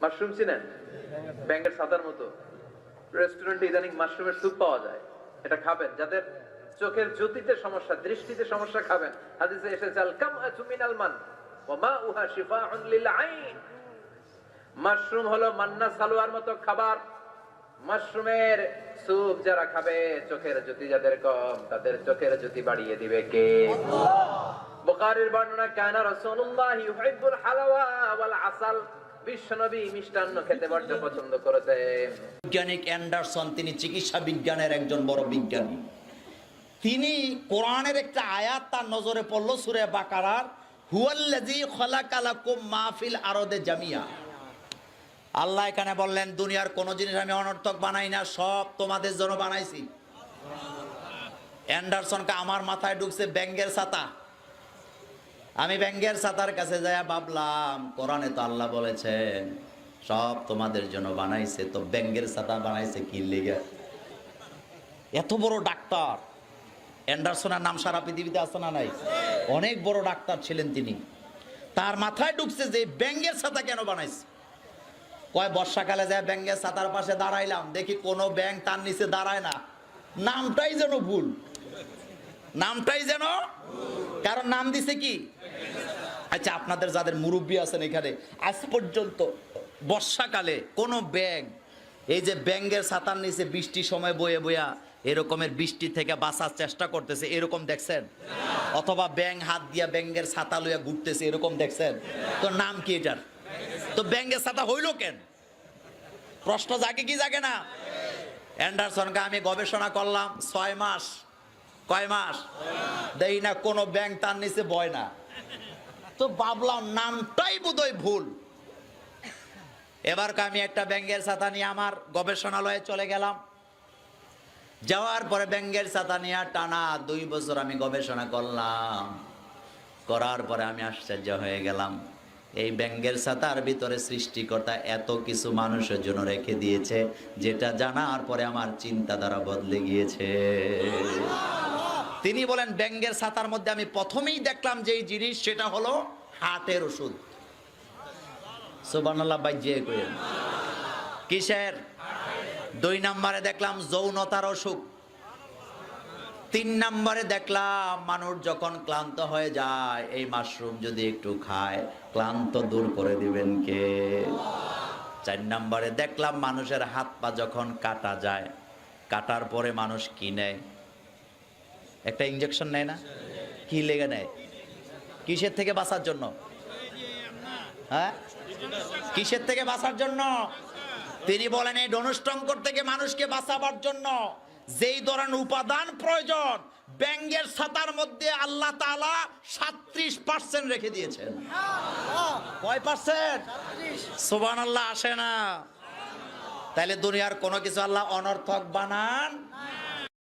Mushroom চিনেন? ব্যাঙের ছাতার মতো। রেস্টুরেন্টে ইদানিং মাশরুমের স্যুপ পাওয়া যায়, এটা খাবেন। যাদের চোখের জ্যোতিতে সমস্যা, দৃষ্টিতে সমস্যা, খাবেন। হাদিসে এসেছে আল কামআতু মিনাল মান ওয়া মাউহা শিফাউন লিল আইন। মাশরুম হলো মান্না সালোয়ার মতো খাবার। মাশরুমের স্যুপ যারা খাবে, চোখের জ্যোতি যাদের কম, তাদের চোখের জ্যোতি বাড়িয়ে দিবে কে? বুখারীর বর্ণনা, কানা রাসূলুল্লাহ ইউহিব্বুল হালাওয়া ওয়াল আসাল। বিশ্বনবী মিষ্টান্ন খেতে বড় পছন্দ করতেন। বৈজ্ঞানিক অ্যান্ডারসন, তিনি চিকিৎসা বিজ্ঞানের একজন বড় বিজ্ঞানী। তিনি কোরআনের একটা আয়াত তার নজরে পড়ল, সূরা বাকারার, হুয়াল্লাযী খালাকা লাকুম মা ফিল আরদি জামিয়া। আল্লাহ এখানে বললেন, দুনিয়ার কোন জিনিস আমি অনর্থক বানাই না, সব তোমাদের জন্য বানাইছি। অ্যান্ডারসনকে আমার মাথায় ঢুকছে ব্যাঙের ছাতা। আমি ব্যাঙের ছাতার কাছে যাইয়া ভাবলাম, কোরআনে তো আল্লাহ বলেছেন সব তোমাদের জন্য বানাইছে, তো ব্যাঙের ছাতা বানাইছে কি লেগে? এত বড় ডাক্তার অ্যান্ডারসনের নাম সারা পৃথিবীতে আছে না নাই? অনেক বড় ডাক্তার ছিলেন তিনি। তার মাথায় ঢুকছে যে ব্যাঙের ছাতা কেন বানাইছে। কয় বর্ষাকালে যায় ব্যাঙের ছাতার পাশে দাঁড়াইলাম, দেখি কোনো ব্যাঙ তার নিচে দাঁড়ায় না। নামটাই যেন ভুল, নামটাই যেন, কারণ নাম দিছে কি? আচ্ছা, আপনাদের যাদের মুরব্বী আছেন এখানে, আজ পর্যন্ত বর্ষাকালে কোনো ব্যাঙ, এই যে ব্যাঙের ছাতার নিচে বৃষ্টির সময় বয়ে বয়া এরকমের বৃষ্টি থেকে বাঁচার চেষ্টা করতেছে, এরকম দেখছেন? অথবা ব্যাঙ হাত দিয়া ব্যাঙের ছাতা লইয়া ঘুরতেছে, এরকম দেখছেন? তো নাম কি এটার? তো ব্যাঙের ছাতা হইল কেন? প্রশ্ন জাগে কি জাগে না? অ্যান্ডারসনকে আমি গবেষণা করলাম 6 মাস। কয় মাস? দেখি না কোনো ব্যাঙ তার নিচে বয় না। তো ভাবলাম নামটাই বোধহয় ভুল। এবার আমি একটা ব্যাঙের ছাতা নিয়ে আমার গবেষণালয়ে চলে গেলাম। যাওয়ার পরে ব্যাঙের ছাতা নিয়ে টানা 2 বছর আমি গবেষণা করলাম। করার পরে আমি আশ্চর্য হয়ে গেলাম, এই ব্যাঙের ছাতার ভিতরে সৃষ্টিকর্তা এত কিছু মানুষের জন্য রেখে দিয়েছে, যেটা জানার পরে আমার চিন্তাধারা বদলে গিয়েছে। তিনি বলেন, ব্যাঙের ছাতার মধ্যে আমি প্রথমেই দেখলাম যে জিনিস, সেটা হলো হার্টের ওষুধ। সুবহানাল্লাহ, বাইজিয়ে কইেন কিসের? 2 নম্বরে দেখলাম যৌনতার অসুখ। 3 নম্বরে দেখলাম মানুষ যখন ক্লান্ত হয়ে যায়, এই মাশরুম যদি একটু খায়, ক্লান্ত দূর করে দিবেন কে? 4 নম্বরে দেখলাম মানুষের হাত পা যখন কাটা যায়, কাটার পরে মানুষ কি নেয়? একটা ইনজেকশন নেয় না? কি লেগে নেয়? কিসের থেকে বাঁচার জন্য? হ্যাঁ, কিসের থেকে বাঁচার জন্য? তিনি বলেন, এই ধনুষ্টঙ্কর থেকে মানুষকে বাঁচাবার জন্য যেই ধরনের উপাদান প্রয়োজন, ব্যাঙের ছাতার মধ্যে আল্লাহ তাআলা 37% রেখে দিয়েছেন। কয় পার্সেন্ট? সুবহানাল্লাহ, আসে না? তাইলে দুনিয়ার কোনো কিছু আল্লাহ অনর্থক বানান